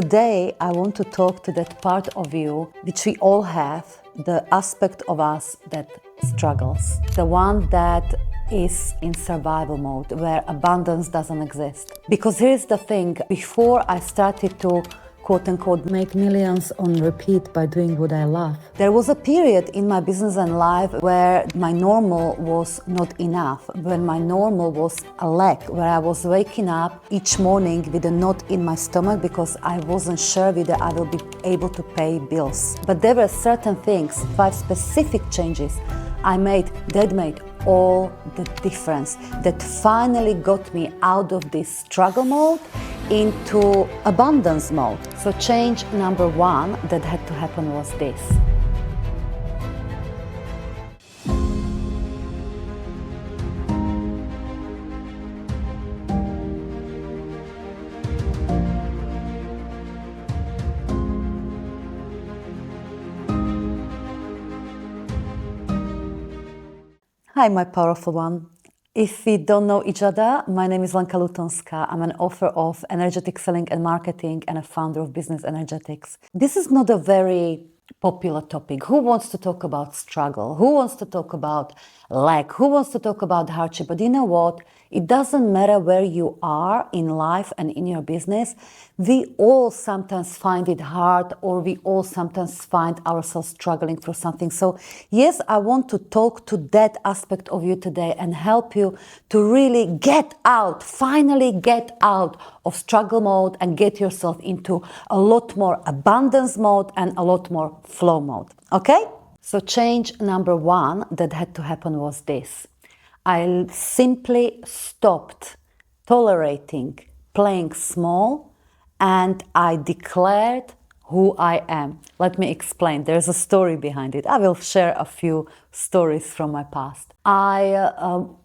Today, I want to talk to that part of you which we all have, the aspect of us that struggles, the one that is in survival mode, where abundance doesn't exist. Because here's the thing, before I started to quote-unquote make millions on repeat by doing what I love, there was a period in my business and life where my normal was not enough, when my normal was a lack, where I was waking up each morning with a knot in my stomach because I wasn't sure whether I will be able to pay bills. But there were certain things, 5 specific changes I made that made all the difference, that finally got me out of this struggle mode into abundance mode. So change number 1 that had to happen was this. Hi, my powerful one. If we don't know each other, my name is Lenka Lutonska. I'm an author of Energetic Selling and Marketing and a founder of Business Energetics. This is not a very popular topic. Who wants to talk about struggle? Who wants to talk about lack? Who wants to talk about hardship? But you know what? It doesn't matter where you are in life and in your business. We all sometimes find it hard, or we all sometimes find ourselves struggling through something. So yes, I want to talk to that aspect of you today and help you to really get out, finally get out of struggle mode and get yourself into a lot more abundance mode and a lot more flow mode. Okay? So change number 1 that had to happen was this. I simply stopped tolerating playing small and I declared who I am. Let me explain. There's a story behind it. I will share a few stories from my past. I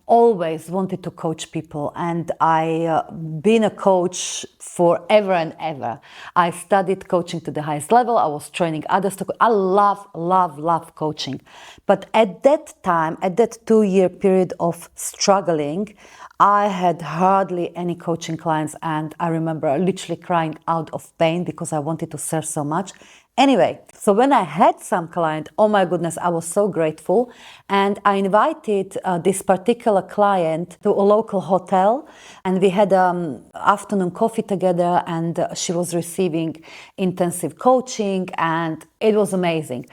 always wanted to coach people, and I've been a coach forever and ever. I studied coaching to the highest level. I was training others to coach. I love coaching. But at that time, at that 2-year period of struggling, I had hardly any coaching clients, and I remember literally crying out of pain because I wanted to serve so much. Anyway, so when I had some client, oh my goodness, I was so grateful. And I invited this particular client to a local hotel, and we had afternoon coffee together, and she was receiving intensive coaching, and it was amazing.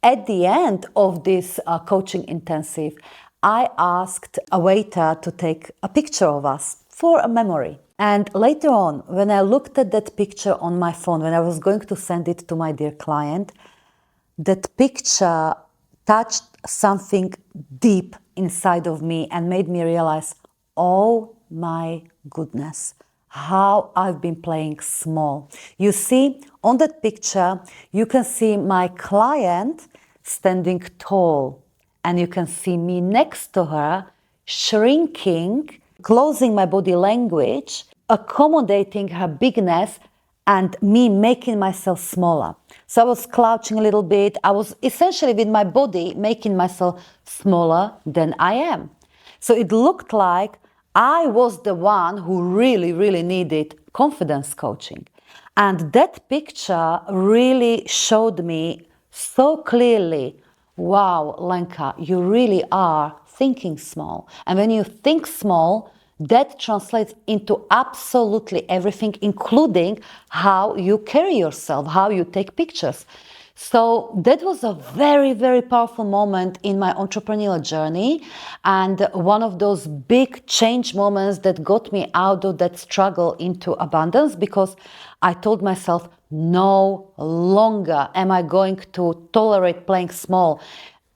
At the end of this coaching intensive, I asked a waiter to take a picture of us for a memory. And later on, when I looked at that picture on my phone, when I was going to send it to my dear client, that picture touched something deep inside of me and made me realize, oh my goodness, how I've been playing small. You see, on that picture, you can see my client standing tall, and you can see me next to her shrinking, closing my body language, accommodating her bigness, and me making myself smaller. So I was crouching a little bit. I was essentially with my body making myself smaller than I am. So it looked like I was the one who really needed confidence coaching. And that picture really showed me so clearly, wow, Lenka, you really are thinking small. And when you think small, that translates into absolutely everything, including how you carry yourself, how you take pictures. So that was a very powerful moment in my entrepreneurial journey, and one of those big change moments that got me out of that struggle into abundance, because I told myself, no longer am I going to tolerate playing small.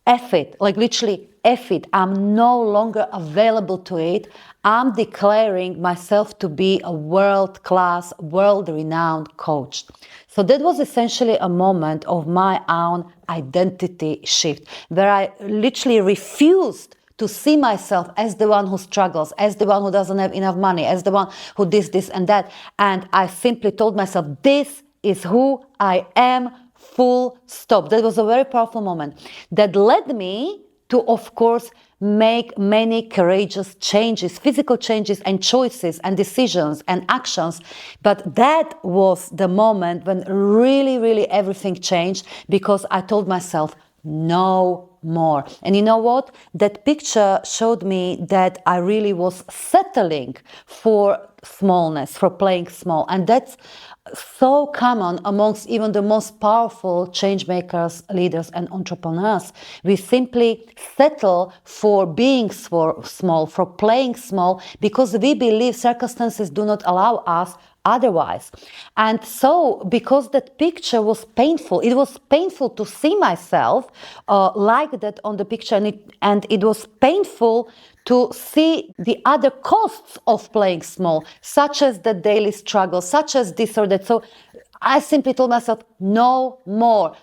F it, like literally F it. I'm no longer available to it. I'm declaring myself to be a world-class, world-renowned coach. So that was essentially a moment of my own identity shift, where I literally refused to see myself as the one who struggles, as the one who doesn't have enough money, as the one who this and that. And I simply told myself, this is who I am, full stop. That was a very powerful moment that led me to, of course, make many courageous changes, physical changes and choices and decisions and actions. But that was the moment when really, really everything changed, because I told myself, no more. And you know what? That picture showed me that I really was settling for smallness, for playing small. And that's so common amongst even the most powerful change makers, leaders, and entrepreneurs. We simply settle for being small, for playing small, because we believe circumstances do not allow us otherwise. And so, because that picture was painful, it was painful to see myself like that on the picture, and it was painful to see the other costs of playing small, such as the daily struggle, such as this or that. So I simply told myself, no more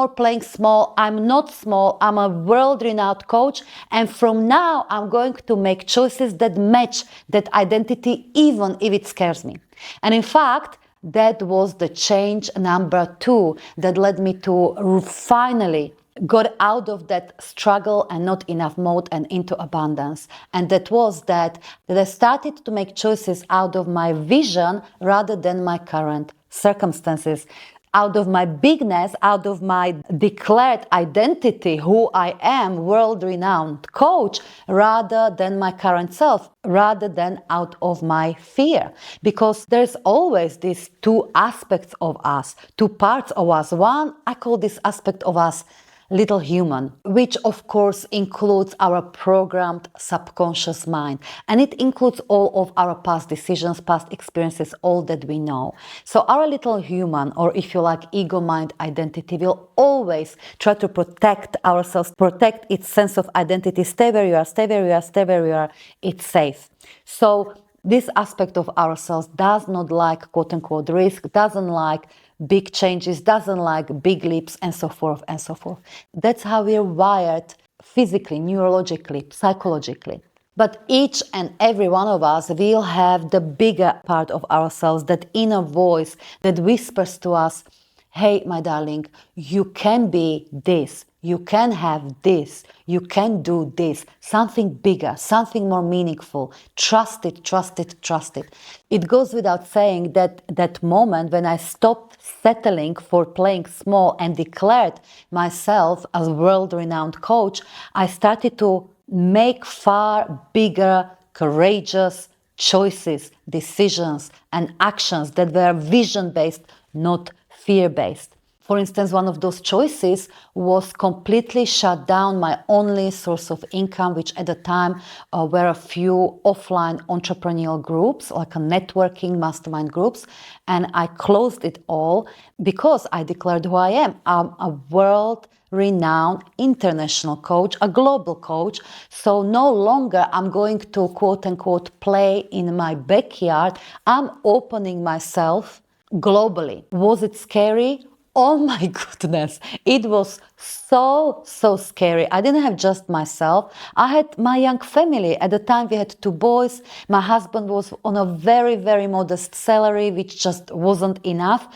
playing small. I'm not small. I'm a world-renowned coach. And from now, I'm going to make choices that match that identity, even if it scares me. And in fact, that was the change number 2 that led me to finally got out of that struggle and not enough mode and into abundance. And that was that I started to make choices out of my vision rather than my current circumstances, out of my bigness, out of my declared identity, who I am, world-renowned coach, rather than my current self, rather than out of my fear. Because there's always these 2 aspects of us, 2 parts of us. One, I call this aspect of us little human, which of course includes our programmed subconscious mind. And it includes all of our past decisions, past experiences, all that we know. So our little human, or if you like, ego mind identity, will always try to protect ourselves, protect its sense of identity. Stay where you are, stay where you are, stay where you are. It's safe. So this aspect of ourselves does not like quote unquote risk, doesn't like big changes, doesn't like big leaps, and so forth and so forth. That's how we're wired physically, neurologically, psychologically. But each and every one of us will have the bigger part of ourselves, that inner voice that whispers to us, hey, my darling, you can be this, you can have this, you can do this, something bigger, something more meaningful. Trust it, trust it, trust it. It goes without saying that that moment when I stopped settling for playing small and declared myself as a world-renowned coach, I started to make far bigger, courageous choices, decisions, and actions that were vision-based, not fear-based. For instance, one of those choices was completely shut down my only source of income, which at the time were a few offline entrepreneurial groups, like a networking mastermind groups. And I closed it all because I declared who I am. I'm a world-renowned international coach, a global coach. So no longer I'm going to quote unquote play in my backyard. I'm opening myself globally. Was it scary? Oh my goodness, it was so scary. I didn't have just myself. I had my young family. At the time, we had 2 boys. My husband was on a very, very modest salary, which just wasn't enough.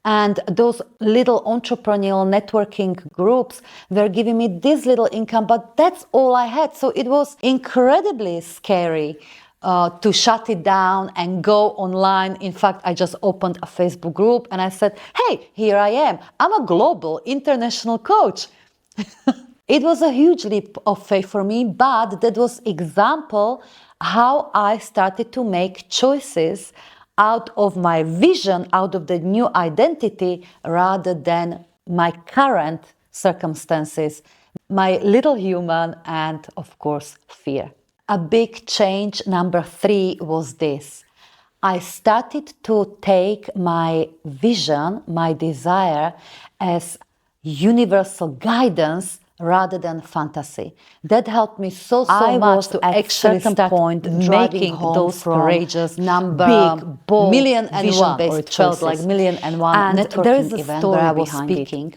And those little entrepreneurial networking groups were giving me this little income, but that's all I had. So it was incredibly scary to shut it down and go online. In fact, I just opened a Facebook group and I said, hey, here I am. I'm a global international coach. It was a huge leap of faith for me, but that was example how I started to make choices out of my vision, out of the new identity, rather than my current circumstances, my little human, and of course, fear. A big change number 3 was this. I started to take my vision, my desire, as universal guidance rather than fantasy. That helped me so much to actually start making those courageous, big, bold, million and vision-based one, or it felt like million and one networking event where I was speaking.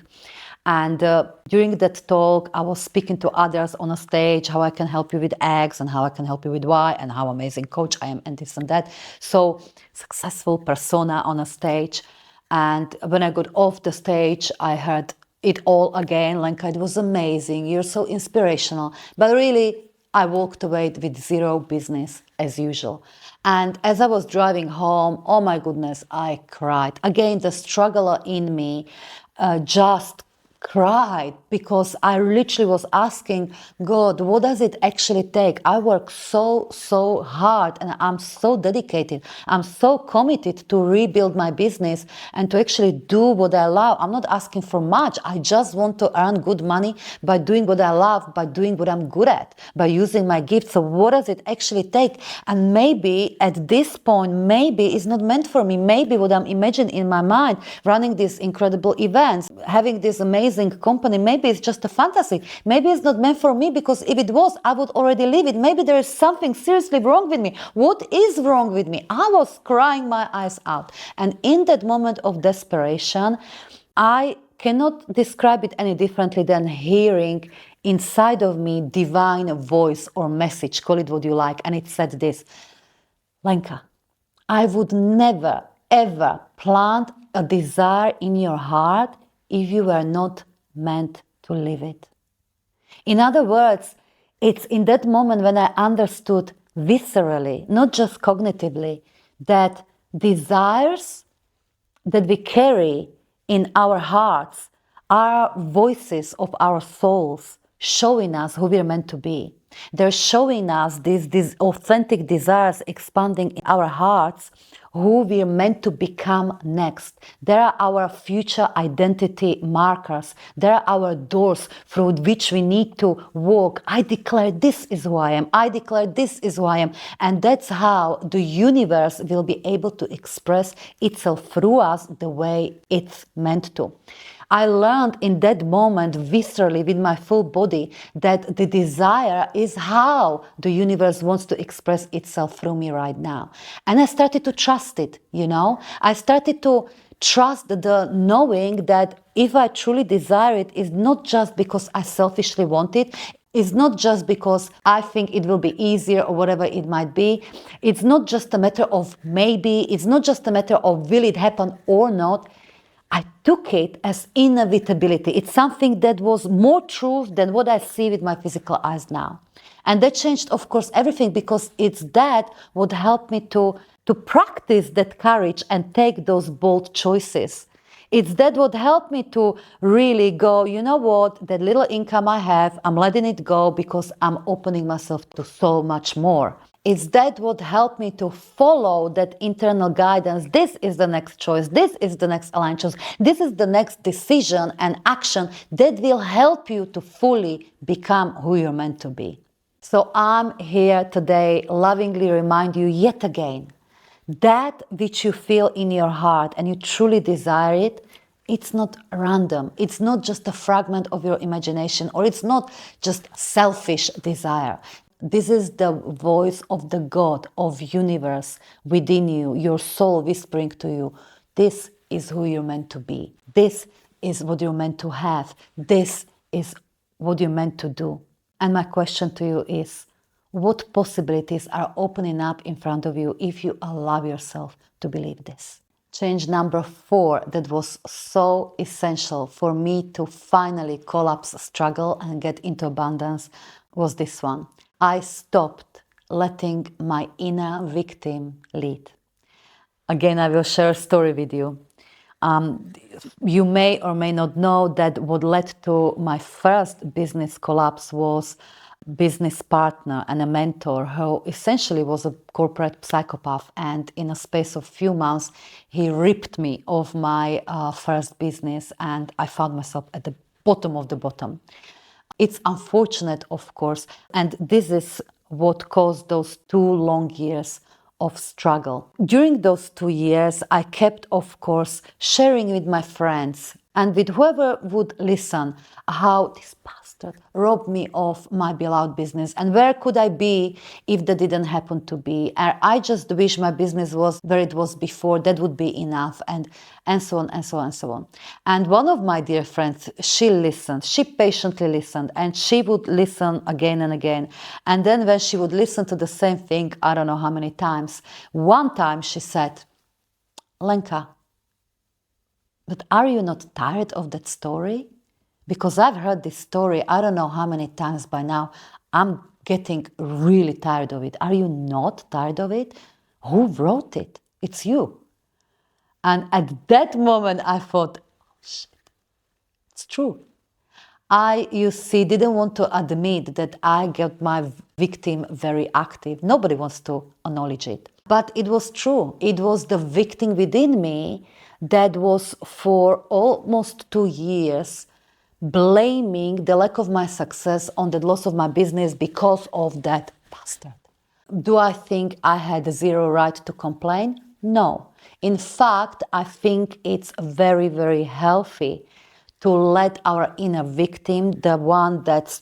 And during that talk, I was speaking to others on a stage, how I can help you with X and how I can help you with Y and how amazing coach I am and this and that. So successful persona on a stage. And when I got off the stage, I heard it all again. Lenka, it was amazing. You're so inspirational. But really, I walked away with zero business as usual. And as I was driving home, oh my goodness, I cried. Again, the struggler in me just cried because I literally was asking God, what does it actually take? I work so hard and I'm so dedicated. I'm so committed to rebuild my business and to actually do what I love. I'm not asking for much. I just want to earn good money by doing what I love, by doing what I'm good at, by using my gifts. So what does it actually take? And maybe at this point, maybe it's not meant for me. Maybe what I'm imagining in my mind, running these incredible events, having this amazing company, maybe it's just a fantasy. Maybe it's not meant for me, because if it was, I would already leave it. Maybe there is something seriously wrong with me. What is wrong with me? I was crying my eyes out. And in that moment of desperation, I cannot describe it any differently than hearing inside of me divine voice or message, call it what you like. And it said this: Lenka, I would never, ever plant a desire in your heart if you were not meant to live it. In other words, it's in that moment when I understood viscerally, not just cognitively, that desires that we carry in our hearts are voices of our souls showing us who we're meant to be. They're showing us these authentic desires expanding in our hearts, who we're meant to become next. They are our future identity markers. They are our doors through which we need to walk. I declare this is who I am. I declare this is who I am. And that's how the universe will be able to express itself through us the way it's meant to. I learned in that moment viscerally with my full body that the desire is how the universe wants to express itself through me right now. And I started to trust it, I started to trust the knowing that if I truly desire it, it's not just because I selfishly want it. It's not just because I think it will be easier or whatever it might be. It's not just a matter of maybe. It's not just a matter of will it happen or not. I took it as inevitability. It's something that was more true than what I see with my physical eyes now. And that changed, of course, everything, because it's that what helped me to practice that courage and take those bold choices. It's that what helped me to really go, you know what, that little income I have, I'm letting it go because I'm opening myself to so much more. It's that what helped me to follow that internal guidance. This is the next choice. This is the next aligned choice. This is the next decision and action that will help you to fully become who you're meant to be. So I'm here today lovingly remind you yet again, that which you feel in your heart and you truly desire it, it's not random. It's not just a fragment of your imagination, or it's not just selfish desire. This is the voice of the God, of universe within you, your soul whispering to you, this is who you're meant to be. This is what you're meant to have. This is what you're meant to do. And my question to you is, what possibilities are opening up in front of you if you allow yourself to believe this? Change number 4 that was so essential for me to finally collapse struggle and get into abundance was this one. I stopped letting my inner victim lead. Again, I will share a story with you. You may or may not know that what led to my first business collapse was business partner and a mentor who essentially was a corporate psychopath, and in a space of few months he ripped me of my first business, and I found myself at the bottom of the bottom. It's unfortunate, of course, and this is what caused those 2 long years of struggle. During those 2 years, I kept, of course, sharing with my friends and with whoever would listen how this bastard robbed me of my beloved business, and where could I be if that didn't happen to be. And I just wish my business was where it was before. That would be enough, and so on and so on and so on. And one of my dear friends, she listened, she patiently listened, and she would listen again and again. And then when she would listen to the same thing, I don't know how many times, one time she said, Lenka, but are you not tired of that story? Because I've heard this story, I don't know how many times by now. I'm getting really tired of it. Are you not tired of it? Who wrote it? It's you. And at that moment, I thought, shit, it's true. I, you see, didn't want to admit that I got my victim very active. Nobody wants to acknowledge it. But it was true. It was the victim within me that was for almost 2 years blaming the lack of my success on the loss of my business because of that bastard. Do I think I had zero right to complain? No. In fact, I think it's very, very healthy to let our inner victim, the one that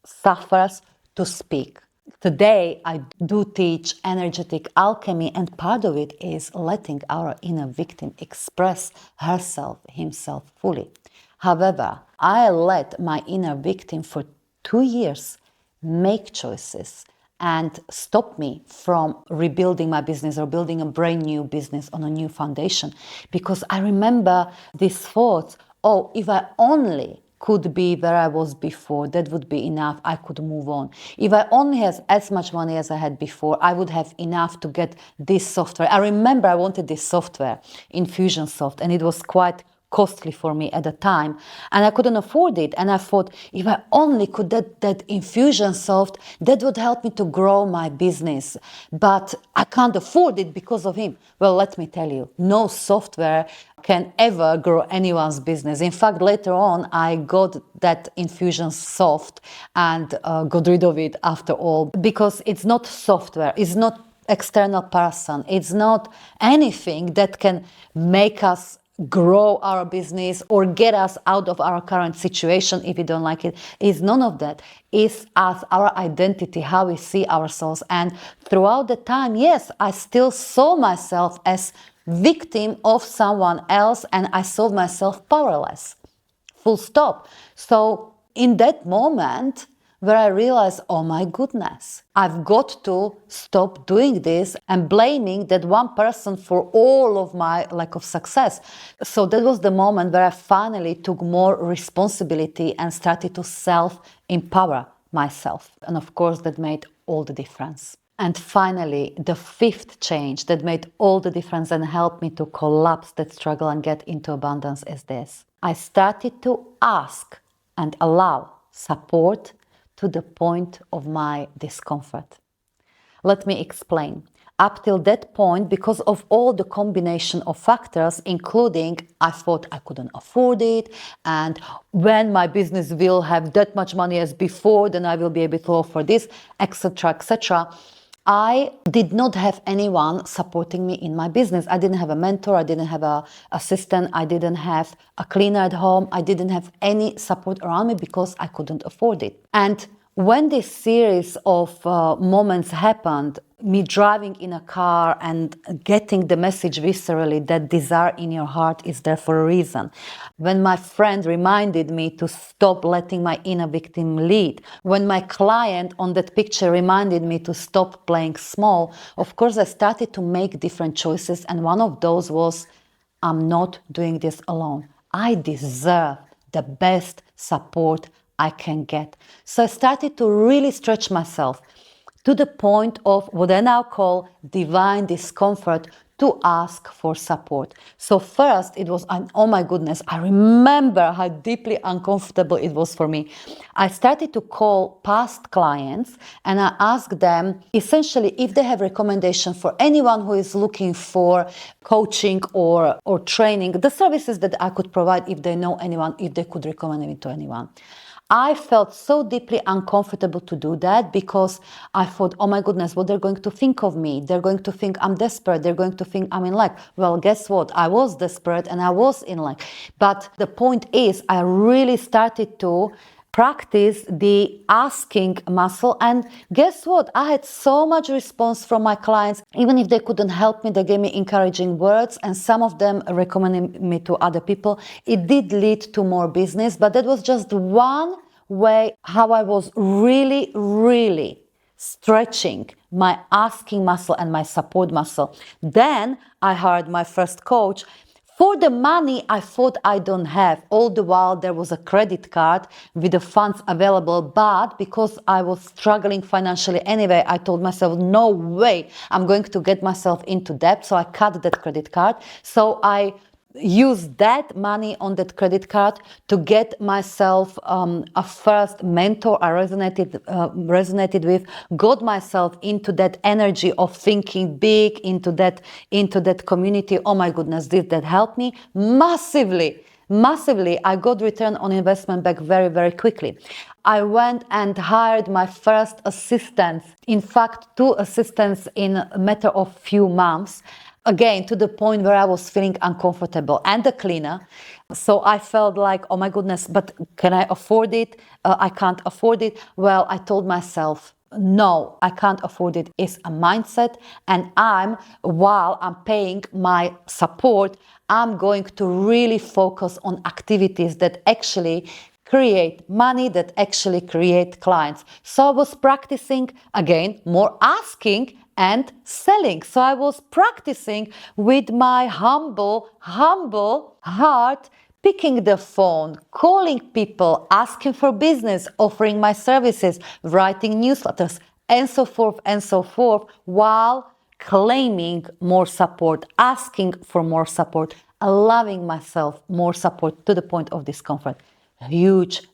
suffers, to speak. Today, I do teach energetic alchemy, and part of it is letting our inner victim express herself, himself fully. However, I let my inner victim for 2 years make choices and stop me from rebuilding my business or building a brand new business on a new foundation. Because I remember these thoughts, oh, if I only could be where I was before, that would be enough, I could move on. If I only had as much money as I had before, I would have enough to get this software. I remember I wanted this software, Infusionsoft, and it was quite costly for me at the time, and I couldn't afford it. And I thought, if I only could get that Infusionsoft, that would help me to grow my business. But I can't afford it because of him. Well, let me tell you, no software can ever grow anyone's business. In fact, later on, I got that Infusionsoft and got rid of it after all, because it's not software, it's not external person, it's not anything that can make us grow our business or get us out of our current situation if we don't like it. Is none of that. It's us, our identity, how we see ourselves. And throughout the time, yes, I still saw myself as victim of someone else, and I saw myself powerless. Full stop. So in that moment where I realized, oh my goodness, I've got to stop doing this and blaming that one person for all of my lack of success. So that was the moment where I finally took more responsibility and started to self-empower myself. And of course, that made all the difference. And finally, the fifth change that made all the difference and helped me to collapse that struggle and get into abundance is this. I started to ask and allow support to the point of my discomfort. Let me explain. Up till that point, because of all the combination of factors, including I thought I couldn't afford it, and when my business will have that much money as before, then I will be able to offer this, etc., etc., I did not have anyone supporting me in my business. I didn't have a mentor, I didn't have an assistant, I didn't have a cleaner at home, I didn't have any support around me because I couldn't afford it. And when this series of moments happened, me driving in a car and getting the message viscerally that desire in your heart is there for a reason. When my friend reminded me to stop letting my inner victim lead. When my client on that picture reminded me to stop playing small. Of course, I started to make different choices, and one of those was, I'm not doing this alone. I deserve the best support I can get. So I started to really stretch myself to the point of what I now call divine discomfort to ask for support. So first it was, oh my goodness, I remember how deeply uncomfortable it was for me. I started to call past clients and I asked them essentially if they have recommendation for anyone who is looking for coaching or training, the services that I could provide, if they know anyone, if they could recommend me to anyone. I felt so deeply uncomfortable to do that because I thought, oh my goodness, what they're going to think of me. They're going to think I'm desperate. They're going to think I'm in lack. Well, guess what? I was desperate and I was in lack. But the point is, I really started to practice the asking muscle, and guess what? I had so much response from my clients. Even if they couldn't help me, they gave me encouraging words, and some of them recommended me to other people. It did lead to more business, but that was just one way how I was really stretching my asking muscle and my support muscle. Then I hired my first coach For the money, I thought I don't have. All the while, there was a credit card with the funds available, but because I was struggling financially anyway, I told myself, no way, I'm going to get myself into debt. So I cut that credit card. So I use that money on that credit card to get myself a first mentor I resonated with, got myself into that energy of thinking big, into that community. Oh my goodness, did that help me massively? I got return on investment back very, very quickly. I went and hired my first assistants, in fact 2 assistants in a matter of few months. Again, to the point where I was feeling uncomfortable, and the cleaner. So I felt like, oh my goodness, but can I afford it? I can't afford it. Well, I told myself, no, I can't afford it. It's a mindset. And while I'm paying my support, I'm going to really focus on activities that actually create money, that actually create clients. So I was practicing, again, more asking and selling. So I was practicing with my humble heart, picking the phone, calling people, asking for business, offering my services, writing newsletters, and so forth, while claiming more support, asking for more support, allowing myself more support to the point of discomfort. Huge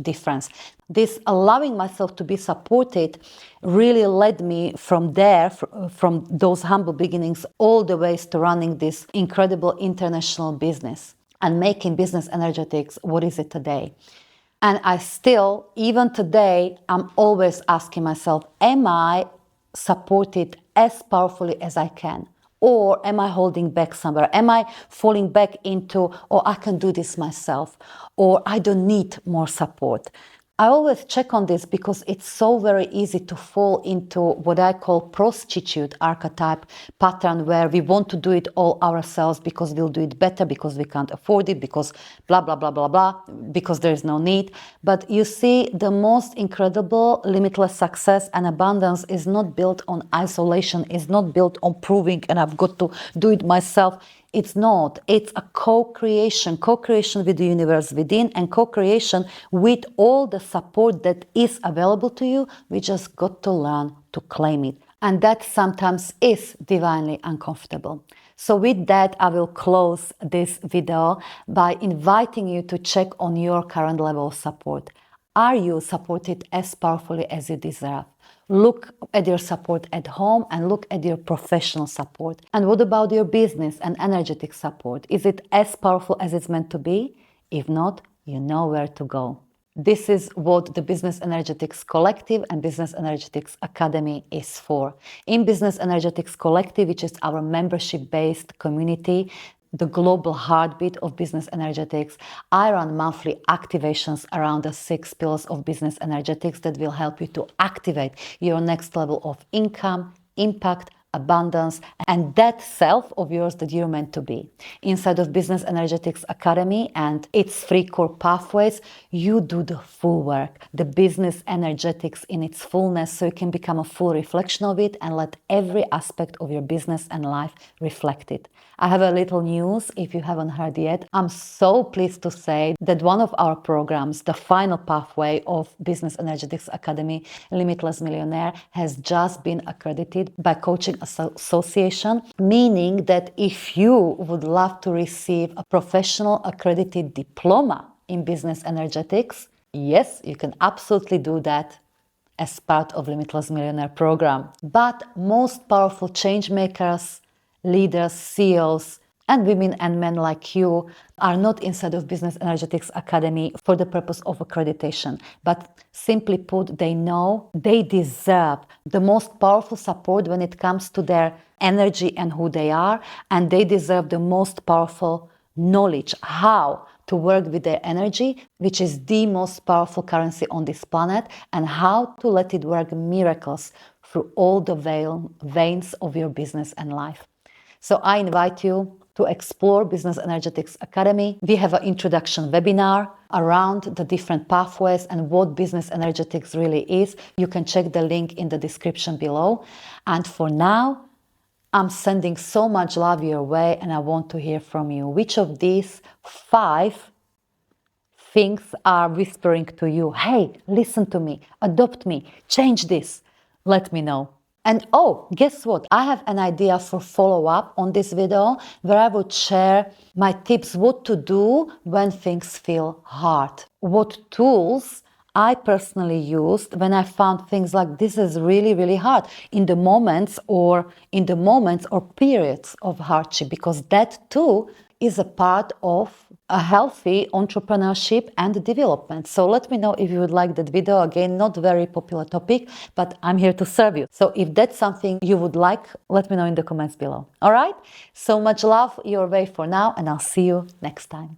difference. This allowing myself to be supported really led me from there, from those humble beginnings, all the ways to running this incredible international business and making Business Energetics what is it today. And I still, even today, I'm always asking myself, am I supported as powerfully as I can? Or am I holding back somewhere? Am I falling back into, oh, I can do this myself, or I don't need more support? I always check on this because it's so very easy to fall into what I call prostitute archetype pattern, where we want to do it all ourselves because we'll do it better, because we can't afford it, because blah, blah, blah, blah, blah, because there's no need. But you see, the most incredible limitless success and abundance is not built on isolation, is not built on proving and I've got to do it myself. It's not. It's a co-creation with the universe within, and co-creation with all the support that is available to you. We just got to learn to claim it. And that sometimes is divinely uncomfortable. So with that, I will close this video by inviting you to check on your current level of support. Are you supported as powerfully as you deserve? Look at your support at home and look at your professional support. And what about your business and energetic support? Is it as powerful as it's meant to be? If not, you know where to go. This is what the Business Energetics Collective and Business Energetics Academy is for. In Business Energetics Collective, which is our membership-based community, the global heartbeat of Business Energetics, I run monthly activations around the 6 pillars of Business Energetics that will help you to activate your next level of income, impact, abundance, and that self of yours that you're meant to be. Inside of Business Energetics Academy and its 3 core pathways, you do the full work, the business energetics in its fullness, so you can become a full reflection of it and let every aspect of your business and life reflect it. I have a little news if you haven't heard yet. I'm so pleased to say that one of our programs, the final pathway of Business Energetics Academy, Limitless Millionaire, has just been accredited by Coaching Association, meaning that if you would love to receive a professional accredited diploma in Business Energetics, yes, you can absolutely do that as part of Limitless Millionaire program. But most powerful change makers, leaders, CEOs, and women and men like you are not inside of Business Energetics Academy for the purpose of accreditation. But simply put, they know they deserve the most powerful support when it comes to their energy and who they are, and they deserve the most powerful knowledge how to work with their energy, which is the most powerful currency on this planet, and how to let it work miracles through all the veins of your business and life. So I invite you to explore Business Energetics Academy. We have an introduction webinar around the different pathways and what Business Energetics really is. You can check the link in the description below. And for now, I'm sending so much love your way and I want to hear from you. Which of these 5 things are whispering to you, hey, listen to me, adopt me, change this? Let me know. And oh, guess what? I have an idea for follow-up on this video where I would share my tips what to do when things feel hard. What tools I personally used when I found things like this is really, really hard in the moments or periods of hardship, because that too is a part of a healthy entrepreneurship and development. So let me know if you would like that video. Again, not very popular topic, but I'm here to serve you. So if that's something you would like, let me know in the comments below. All right? So much love your way for now, and I'll see you next time.